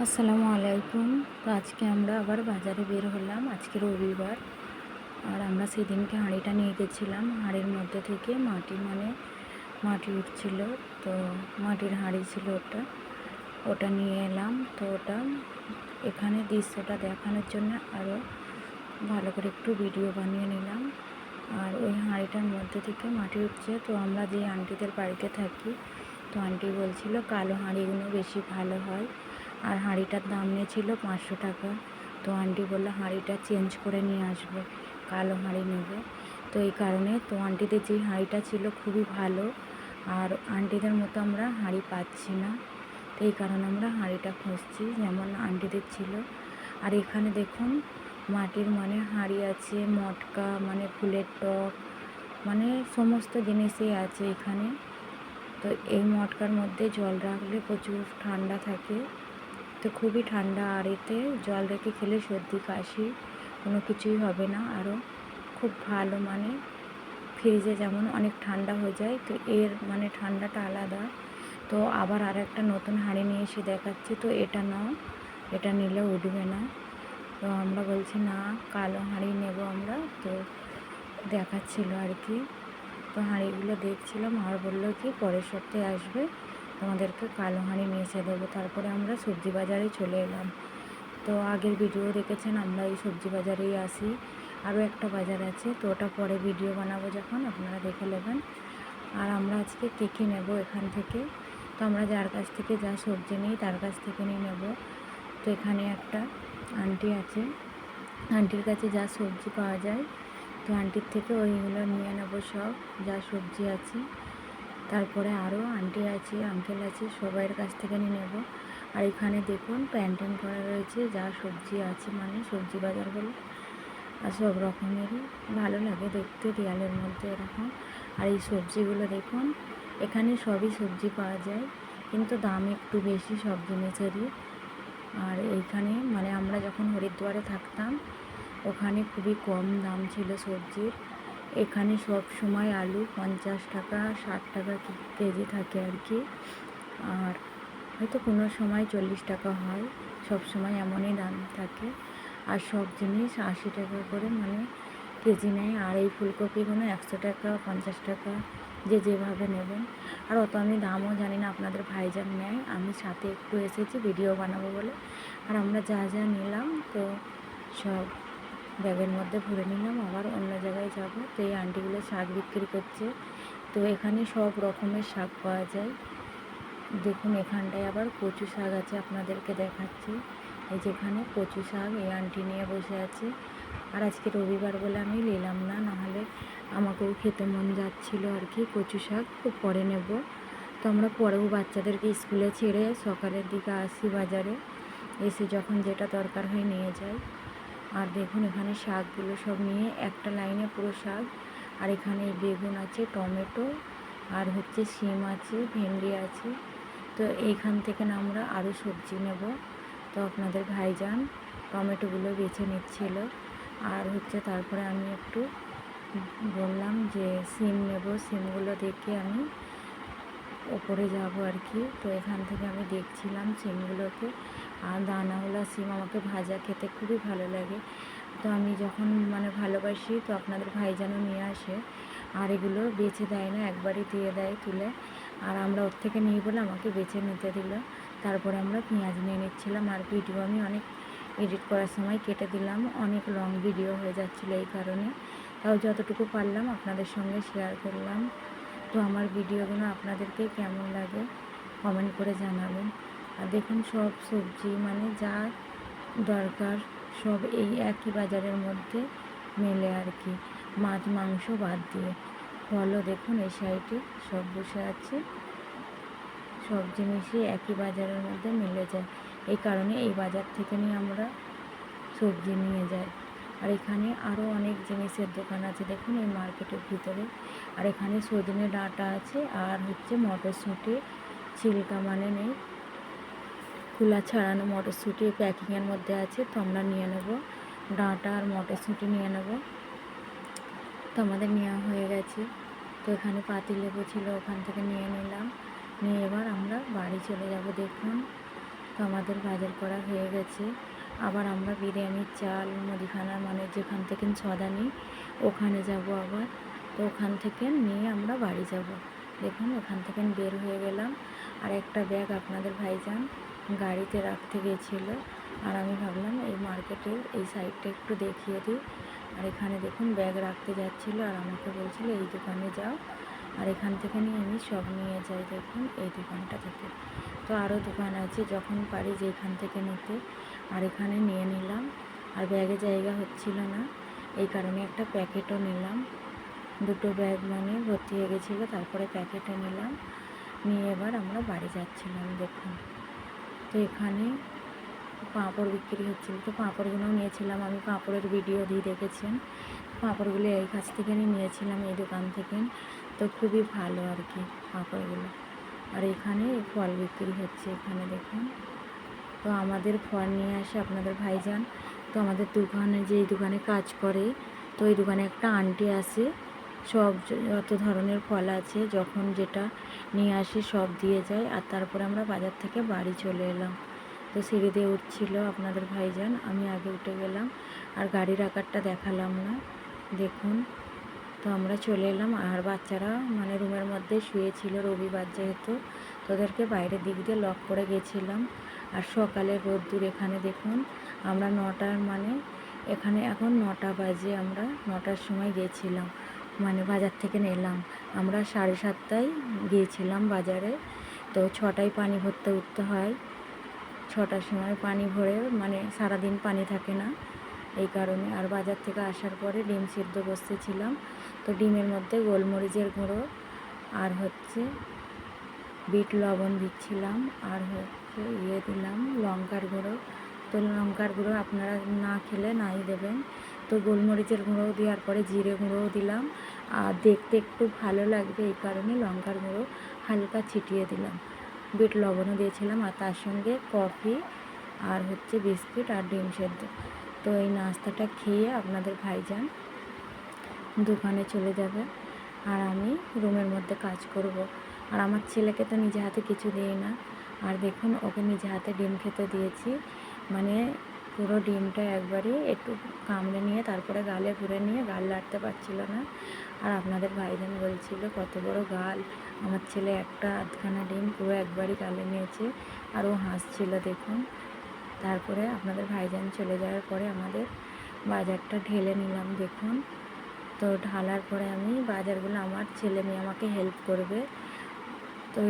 আসসালামু আলাইকুম। তো আজকে আমরা আবার বাজারে বের হলাম, আজকে রবিবার। আর আমরা সেদিনকে হাঁড়িটা নিয়ে গেছিলাম, হাঁড়ির মধ্যে থেকে মাটি উঠছিল। তো মাটির হাঁড়ি ছিল ওটা, ওটা নিয়ে এলাম। তো ওটা এখানে দৃশ্যটা দেখানোর জন্য আরও ভালো করে একটু ভিডিও বানিয়ে নিলাম। আর ওই হাঁড়িটার মধ্যে থেকে মাটি উঠছে। তো আমরা যে আন্টিদের বাড়িতে থাকি, তো আন্টি বলছিল কালো হাঁড়িগুলো বেশি ভালো হয়। আর হাঁড়িটার দাম নিয়েছিল 500 টাকা। তো আন্টি বললো হাঁড়িটা চেঞ্জ করে নিয়ে আসবে, কালো হাঁড়ি নেবে। তো এই কারণে তো আন্টিদের যে হাঁড়িটা ছিল খুবই ভালো, আর আন্টিদের মতো আমরা হাঁড়ি পাচ্ছি না। তো এই কারণে আমরা হাঁড়িটা খুঁজছি যেমন আন্টিদের ছিল। আর এখানে দেখুন মাটির হাঁড়ি আছে, মটকা ফুলের টব, সমস্ত জিনিসই আছে এখানে। তো এই মটকার মধ্যে জল রাখলে প্রচুর ঠান্ডা থাকে, তো খুবই ঠান্ডা। আর এতে জল রেখে খেলে সর্দি কাশি কোনো কিছুই হবে না। আরও খুব ভালো, ফ্রিজে যেমন অনেক ঠান্ডা হয়ে যায়, তো এর ঠান্ডাটা আলাদা। তো আবার আর একটা নতুন হাঁড়ি নিয়ে এসে দেখাচ্ছি, তো এটা নাও, এটা নিলে উঠবে না। তো আমরা বলছি না, কালো হাঁড়ি নেব আমরা। তো দেখাচ্ছিল আর কি। তো হাঁড়িগুলো দেখছিলাম, আর বললো কি পরের সপ্তাহে আসবে, তোমাদেরকে কালো হাঁড়ি নিয়ে এসে দেবো। তারপরে আমরা সবজি বাজারে চলে এলাম। তো আগের ভিডিও দেখেছেন, আমরা এই সবজি বাজারেই আসি। আরও একটা বাজার আছে, তো ওটা পরে ভিডিও বানাবো, যখন আপনারা দেখে নেবেন। আর আমরা আজকে কেকে নেব এখান থেকে। তো আমরা যার কাছ থেকে যা সবজি নিই তার কাছ থেকে নিয়ে নেব। তো এখানে একটা আন্টি আছে, আন্টির কাছে যা সবজি পাওয়া যায়, তো আন্টির থেকে ওইগুলো নিয়ে নেব সব, যা সবজি আছে। তারপরে আরও আন্টি আছে, আঙ্কেল আছে, সবাইয়ের কাছ থেকে নিয়ে নেব। আর এখানে দেখুন প্যান্টেন করা রয়েছে, যা সবজি আছে, সবজি বাজার বলে। আর সব রকমেরই ভালো লাগে দেখতে, দেয়ালের মধ্যে এরকম। আর এই সবজিগুলো দেখুন, এখানে সবই সবজি পাওয়া যায়, কিন্তু দাম একটু বেশি সব জিনিসেরই। আর এইখানে আমরা যখন হরিদ্বারে থাকতাম, ওখানে খুবই কম দাম ছিল সবজির। এখানে সব সময় আলু 50 টাকা 60 টাকা কেজি থাকে আর কি। আর হয়তো কোনো সময় 40 টাকা হয়, সব সময় এমনই দাম থাকে। আর সব জিনিস 80 টাকা করে কেজি নেয়। আর এই ফুলকপিগুলো 100 টাকা 50 টাকা, যে যেভাবে নেবেন। আর অত আমি দামও জানি না, আপনাদের ভাইজান নেয়, আমি সাথে একটু এসেছি ভিডিও বানাবো বলে। আর আমরা যা যা নিলাম, তো সব ব্যাগের মধ্যে ভরে নিলাম, আবার অন্য জায়গায় যাব। তো এই আন্টিগুলো শাক বিক্রি করছে। তো এখানে সব রকমের শাক পাওয়া যায়। দেখুন এখানটায় আবার কচু শাক আছে, আপনাদেরকে দেখাচ্ছি। এই যেখানে কচু শাক এই আন্টি নিয়ে বসে আছে। আর আজকে রবিবার বলে আমি নিলাম না, নাহলে আমাকেও খেতে মন যাচ্ছিলো আর কি কচু শাক। তো পরে নেব। তো আমরা পরেও বাচ্চাদেরকে স্কুলে ছেড়ে সকালের দিকে আসি বাজারে, এসে যখন যেটা দরকার হয় নিয়ে যাই। আর দেখুন এখানে শাকগুলো সব নিয়ে একটা লাইনে পুরো শাক। আর এখানে বেগুন আছে, টমেটো, আর সিম আছে, ভেন্ডি আছে। তো এইখান থেকে না আমরা আরও সবজি নেব। তো আপনাদের ভাইজান টমেটোগুলো বেছে নিচ্ছিল। আর তারপরে আমি একটু বললাম যে সিম নেব, সিমগুলো দেখে আমি ওপরে যাব আর কি। তো এখান থেকে আমি দেখছিলাম সিমগুলোকে। আর দানাওয়ালা সিম আমাকে ভাজা খেতে খুবই ভালো লাগে। তো আমি যখন ভালোবাসি, তো আপনাদের ভাইজানও নিয়ে আসে। আর এগুলো বেছে দেয় না, একবারই দিয়ে দেয় তুলে। আর আমরা ওর থেকে নিই বলে আমাকে বেছে নিতে দিল। তারপরে আমরা পেঁয়াজ নিয়ে নিচ্ছিলাম। আর ভিডিও আমি অনেক এডিট করার সময় কেটে দিলাম, অনেক লং ভিডিও হয়ে যাচ্ছিলো এই কারণে। তাও যতটুকু পারলাম আপনাদের সঙ্গে শেয়ার করলাম। তো আমার ভিডিওগুলো আপনাদেরকে কেমন লাগে কমেন্ট করে জানাবেন। আর দেখুন সব সবজি যা দরকার সব এই একই বাজারের মধ্যে মেলে আর কি, মাছ মাংস বাদ দিয়ে। ফলও দেখুন এই সাইডে সব বসে আছে, সব জিনিসই একই বাজারের মধ্যে মিলে যায়। এই কারণে এই বাজার থেকে নিয়ে আমরা সবজি নিয়ে যাই। আর এখানে আরও অনেক জিনিসের দোকান আছে দেখুন এই মার্কেটের ভিতরে। আর এখানে সজনে ডাঁটা আছে, আর মটরশুঁটি ছিলকা নেই, খোলা ছাড়ানো মটরশুঁটি প্যাকিংয়ের মধ্যে আছে। তো আমরা নিয়ে নেব ডাঁটা আর মটরশুঁটি নিয়ে নেব। তো আমাদের নেওয়া হয়ে গেছে। তো এখানে পাতিলেবু ছিল, ওখান থেকে নিয়ে নিলাম, নিয়ে এবার আমরা বাড়ি চলে যাব। দেখুন তো আমাদের বাজার করা হয়ে গেছে। আবার আমরা বিরিয়ানির চাল মুদিখানা মানে যেখান থেকে সদা নিই ওখানে যাব আবার। তো ওখান থেকে নিয়ে আমরা বাড়ি যাব। দেখুন ওখান থেকে বের হয়ে গেলাম। আর একটা ব্যাগ আপনাদের ভাইজান গাড়িতে রাখতে গিয়েছিলো। আর আমি ভাবলাম এই মার্কেটের এই সাইডটা একটু দেখিয়ে দিই। আর এখানে দেখুন ব্যাগ রাখতে যাচ্ছিলো আর আমাকে বলছিল এই দোকানে যাও, আর এখান থেকে নিয়ে আমি সব নিয়ে যাই। দেখুন এই দোকানটা থেকে। তো আরও দোকান আছে, যখন পারি যেখান থেকে নিতে। আর এখানে নিয়ে নিলাম। আর ব্যাগে জায়গা হচ্ছিল না, এই কারণে একটা প্যাকেটও নিলাম। দুটো ব্যাগ মানে ভর্তি হয়ে গেছিলো, তারপরে প্যাকেটে নিলাম। নিয়ে এবার আমরা বাড়ি যাচ্ছিলাম। দেখুন তো এখানে পাঁপড় বিক্রি হচ্ছিলো, তো পাঁপড়গুলোও নিয়েছিলাম আমি। পাঁপড়ের ভিডিও দিয়ে দেখেছেন। পাঁপড়গুলো এই কাছ থেকে নিয়েছিলাম, এই দোকান থেকে। তো খুবই ভালো আর কি পাঁপড়গুলো। আর এখানে ফল বিক্রি হচ্ছে, এখানে দেখুন। তো আমাদের ফল নিয়ে আসে আপনাদের ভাইজান। তো আমাদের দোকানে যেই দোকানে কাজ করে, তো এই দোকানে একটা আন্টি আসে, সব যত ধরনের ফল আছে যখন যেটা নিয়ে আসে সব দিয়ে যায়। আর তারপরে আমরা বাজার থেকে বাড়ি চলে এলাম। তো সিঁড়ি দিয়ে উঠছিল আপনাদের ভাইজান, আমি আগে উঠে গেলাম। আর গাড়ির আকারটা দেখালাম না, দেখুন। তো আমরা চলে এলাম। আর বাচ্চারা মানে রুমের মধ্যে শুয়েছিল, রবিবার যেহেতু, তোদেরকে বাইরের দিক দিয়ে লক করে গেছিলাম। আর সকালে রোদ্দুর, এখানে দেখুন। আমরা 9টার মানে এখানে এখন 9টা বাজে, আমরা 9টার সময় গিয়েছিলাম, মানে বাজার থেকে নিলাম। আমরা 7:30টায় গিয়েছিলাম বাজারে। তো 6টায় পানি ভরতে উঠতে হয়। 6টার সময় পানি ভরে, মানে সারাদিন পানি থাকে না এই কারণে। আর বাজার থেকে আসার পরে ডিম সিদ্ধ বসতেছিলাম। তো ডিমের মধ্যে গোলমরিচের গুঁড়ো আর হচ্ছে বিট লবণ দিচ্ছিলাম। আর হচ্ছে দিলাম লঙ্কার গুঁড়ো। তো লঙ্কার গুঁড়ো আপনারা না খেলে নাই দেবেন। তো গোলমরিচের গুঁড়ো দেওয়ার পরে জিরে গুঁড়োও দিলাম। আর দেখতে একটু ভালো লাগবে এই কারণে লঙ্কার গুঁড়ো হালকা ছিটিয়ে দিলাম। বিট লবণও দিয়েছিলাম। আর তার সঙ্গে কফি আর হচ্ছে বিস্কিট আর ডিম সেদ্ধ। তো এই নাস্তাটা খেয়ে আপনাদের ভাইজান দোকানে চলে যাবে, আর আমি রুমের মধ্যে কাজ করব। আর আমার ছেলেকে তো নিজে হাতে কিছু দিই না। আর দেখুন ওকে নিজে হাতে ডিম খেতে দিয়েছি, মানে পুরো ডিমটা একবারই একটু কামড়ে নিয়ে তারপরে গালে ঘুরে নিয়ে, গাল লাড়তে পারছিল না। আর আপনাদের ভাইজান বলছিল কত বড় গাল। আমার ছেলে একটা আধখানা ডিম পুরো একবারই গালে নিয়েছে, আর ও হাসছিল দেখুন। তারপরে আপনাদের ভাইজান চলে যাওয়ার পরে আমাদের বাজারটা ঢেলে নিলাম, দেখুন। তো ঢালার পরে আমি বাজারগুলো, আমার ছেলে মেয়ে আমাকে হেল্প করবে, তো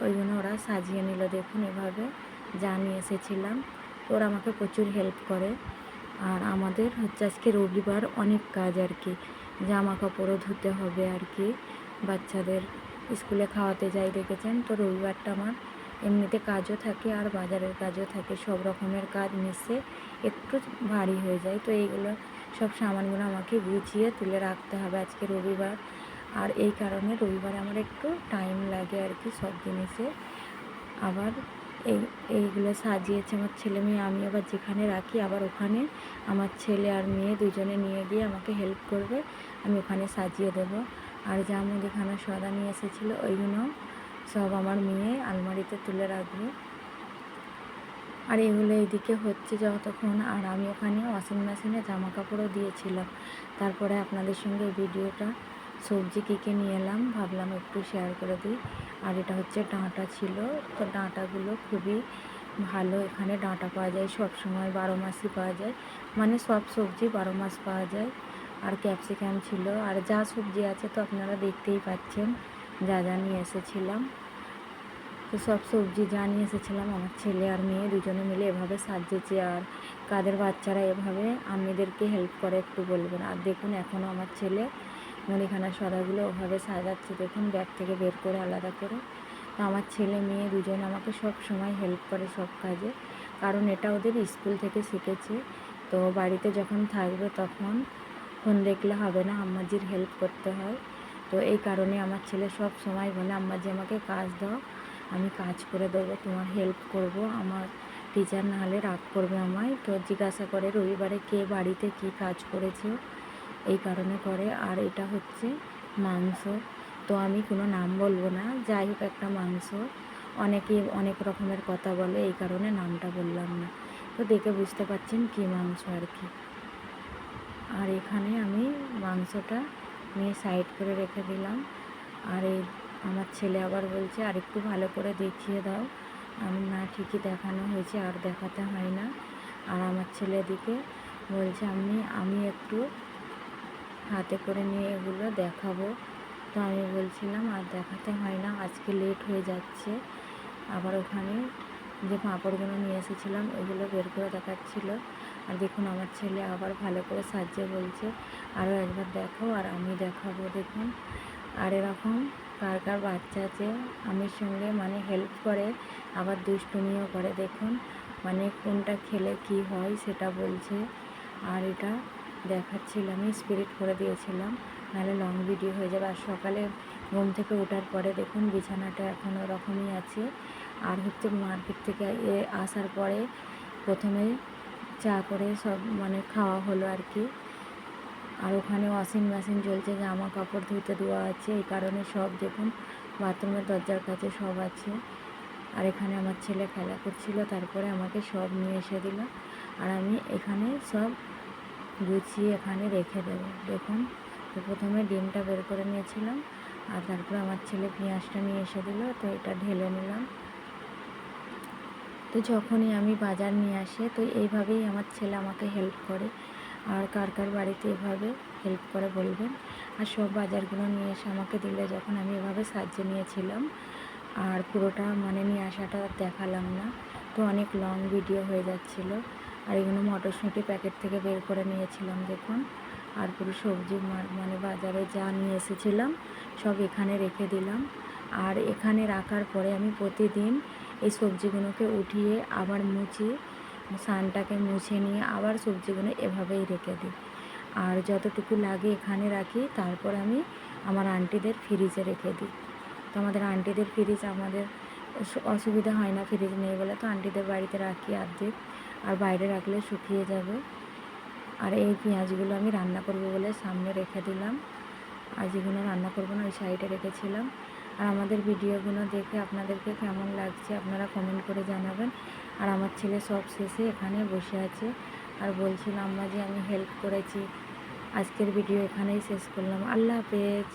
ওইগুলো ওরা সাজিয়ে নিল। দেখুন এভাবে যা নিয়ে এসেছিলাম, তো ওরা আমাকে প্রচুর হেল্প করে। আর আমাদের হচ্ছে আজকে রবিবার, অনেক কাজ আর কি। জামা কাপড়ও ধুতে হবে আর কি, বাচ্চাদের স্কুলে খাওয়াতে যাই দেখেছেন। তো রবিবারটা আমার এমনিতে কাজও থাকে আর বাজারের কাজও থাকে, সব রকমের কাজ মিশে একটু ভারী হয়ে যায়। তো এইগুলো সব সামানগুলো আমাকে গুছিয়ে তুলে রাখতে হবে আজকে রবিবার। আর এই কারণে রবিবারে আমার একটু টাইম লাগে আর কি সব জিনিসে। আবার এইগুলো সাজিয়েছে আমার ছেলে মেয়ে। আমি আবার যেখানে রাখি আবার ওখানে আমার ছেলে আর মেয়ে দুজনে নিয়ে গিয়ে আমাকে হেল্প করবে, আমি ওখানে সাজিয়ে দেবো। আর যা মুদিখানা সদা নিয়ে এসেছিলো ওইগুলো সব আমার মেয়ে আলমারিতে তুলে রাখবে। আর এগুলো এইদিকে হচ্ছে যতক্ষণ, আর আমি ওখানে ওয়াশিং মেশিনে জামা কাপড়ও দিয়েছিলাম। তারপরে আপনাদের সঙ্গে ভিডিওটা সবজি কী কী নিয়ে এলাম ভাবলাম একটু শেয়ার করে দিই। আর এটা হচ্ছে ডাঁটা ছিল। তো ডাঁটাগুলো খুবই ভালো, এখানে ডাঁটা পাওয়া যায় সব সময়, 12 মাসই পাওয়া যায়, মানে সব সবজি 12 মাস পাওয়া যায়। আর ক্যাপসিকাম ছিল, আর যা সবজি আছে তো আপনারা দেখতেই পাচ্ছেন যা যা নিয়ে এসেছিলাম। তো সব সবজি যা নিয়ে এসেছিলাম আমার ছেলে আর মেয়ে দুজনে মিলে এভাবে সাজিয়েছে। আর কাদের বাচ্চারা এভাবে আম্মিদেরকে হেল্প করে একটু বলবেন। আর দেখুন এখনও আমার ছেলে মুদিখানা সদাগুলো ওভাবে সাজাচ্ছে, দেখুন ব্যাগ থেকে বের করে আলাদা করে। তো আমার ছেলে মেয়ে দুজনে আমাকে সব সময় হেল্প করে সব কাজে, কারণ এটা ওদের স্কুল থেকে শিখেছে। তো বাড়িতে যখন থাকবে তখন ফোন দেখলে হবে না, আম্মাজির হেল্প করতে হয়। তো এই কারণে আমার ছেলে সব সময় বলে আম্মাজি আমাকে কাজ দাও, আমি কাজ করে দেবো, তোমার হেল্প করব। আমার টিচার না হলে রাগ করবে আমায়। তো জিজ্ঞাসা করে রবিবারে কে বাড়িতে কী কাজ করেছে, এই কারণে করে। আর এটা হচ্ছে মাংস, তো আমি কোনো নাম বলবো না, যাই হোক একটা মাংস। অনেকেই অনেক রকমের কথা বলে, এই কারণে নামটা বললাম না। তো দেখে বুঝতে পারছেন কী মাংস আর কি। আর এখানে আমি মাংসটা নিয়ে সাইড করে রেখে দিলাম। আর এই আমার ছেলে আবার বলছে আর একটু ভালো করে দেখিয়ে দাও। আমি না, ঠিকই দেখানো হয়েছে, আর দেখাতে হয় না। আর আমার ছেলে এদিকে বলছে আমি একটু হাতে করে নিয়ে এগুলো দেখাবো। তো আমি বলছিলাম আর দেখাতে হয় না, আজকে লেট হয়ে যাচ্ছে। আবার ওখানে যে পাঁপড়গুলো নিয়ে এসেছিলাম ওগুলো বের করে দেখাচ্ছিল। আর দেখুন আমার ছেলে আবার ভালো করে সাজিয়ে বলছে আরও একবার দেখাও, আর আমি দেখাবো। দেখুন, আর এরকম কার কার বাচ্চা আছে আমির সঙ্গে মানে হেল্প করে, আবার দুষ্টুমিও করে। দেখুন মানে কোনটা খেলে কি হয় সেটা বলছে। আর এটা দেখাচ্ছিলাম, আমি স্পিরিট করে দিয়েছিলাম, নাহলে লং ভিডিও হয়ে যাবে। আর সকালে ঘুম থেকে ওঠার পরে দেখুন বিছানাটা এখন ওরকমই আছে। আর হচ্ছে মার্কেট থেকে আসার পরে প্রথমে চা করে সব মানে খাওয়া হলো আর কি। আর ওখানে ওয়াশিং মেশিন চলছে, জামা কাপড় ধুতে দেওয়া আছে, এই কারণে সব দেখুন বাথরুমের দরজার কাছে সব আছে। আর এখানে আমার ছেলে খেলা করছিল, তারপরে আমাকে সব নিয়ে এসে দিল। আর আমি এখানে সব গুছিয়ে এখানে রেখে দেবো। দেখুন, তো প্রথমে ডিমটা বের করে নিয়েছিলাম, আর তারপরে আমার ছেলে পেঁয়াজটা নিয়ে এসে দিল, তো এটা ঢেলে নিলাম। তো যখনই আমি বাজার নিয়ে আসে তো এইভাবেই আমার ছেলে আমাকে হেল্প করে। আর কার কার বাড়িতে এভাবে হেল্প করে বলবেন। আর সব বাজারগুলো নিয়ে এসে আমাকে দিলে, যখন আমি এভাবে সাজিয়ে নিয়েছিলাম, আর পুরোটা মানে নিয়ে আসাটা দেখালাম না, তো অনেক লং ভিডিও হয়ে যাচ্ছিলো। আর এগুলো মটরশুঁটি প্যাকেট থেকে বের করে নিয়েছিলাম দেখুন। আর পুরো সবজি মানে বাজারে যা নিয়ে এসেছিলাম সব এখানে রেখে দিলাম। আর এখানে রাখার পরে আমি প্রতিদিন এই সবজিগুলোকে উঠিয়ে আবার মুছি, সানটাকে মুছে নিয়ে আবার সবজিগুলো এভাবেই রেখে দিই। আর যতটুকু লাগে এখানে রাখি, তারপর আমি আমার আন্টিদের ফ্রিজে রেখে দিই। তো আমাদের আন্টিদের ফ্রিজ আমাদের অসুবিধা হয় না, ফ্রিজ নেই বলে, তো আন্টিদের বাড়িতে রাখি অর্ধেক, আর বাইরে রাখলে শুকিয়ে যাবে। আর এই পেঁয়াজগুলো আমি রান্না করব বলে সামনে রেখে দিলাম, আর যেগুলো রান্না করবো না ওই সাইডে রেখেছিলাম। আর আমাদের ভিডিওগুলো দেখে আপনাদেরকে কেমন লাগছে আপনারা কমেন্ট করে জানাবেন। আর আমার ছেলে সব শেষে এখানে বসে আছে আর বলছিল আম্মা যে আমি হেল্প করেছি। আজকের ভিডিও এখানেই শেষ করলাম। আল্লাহ হাফেজ।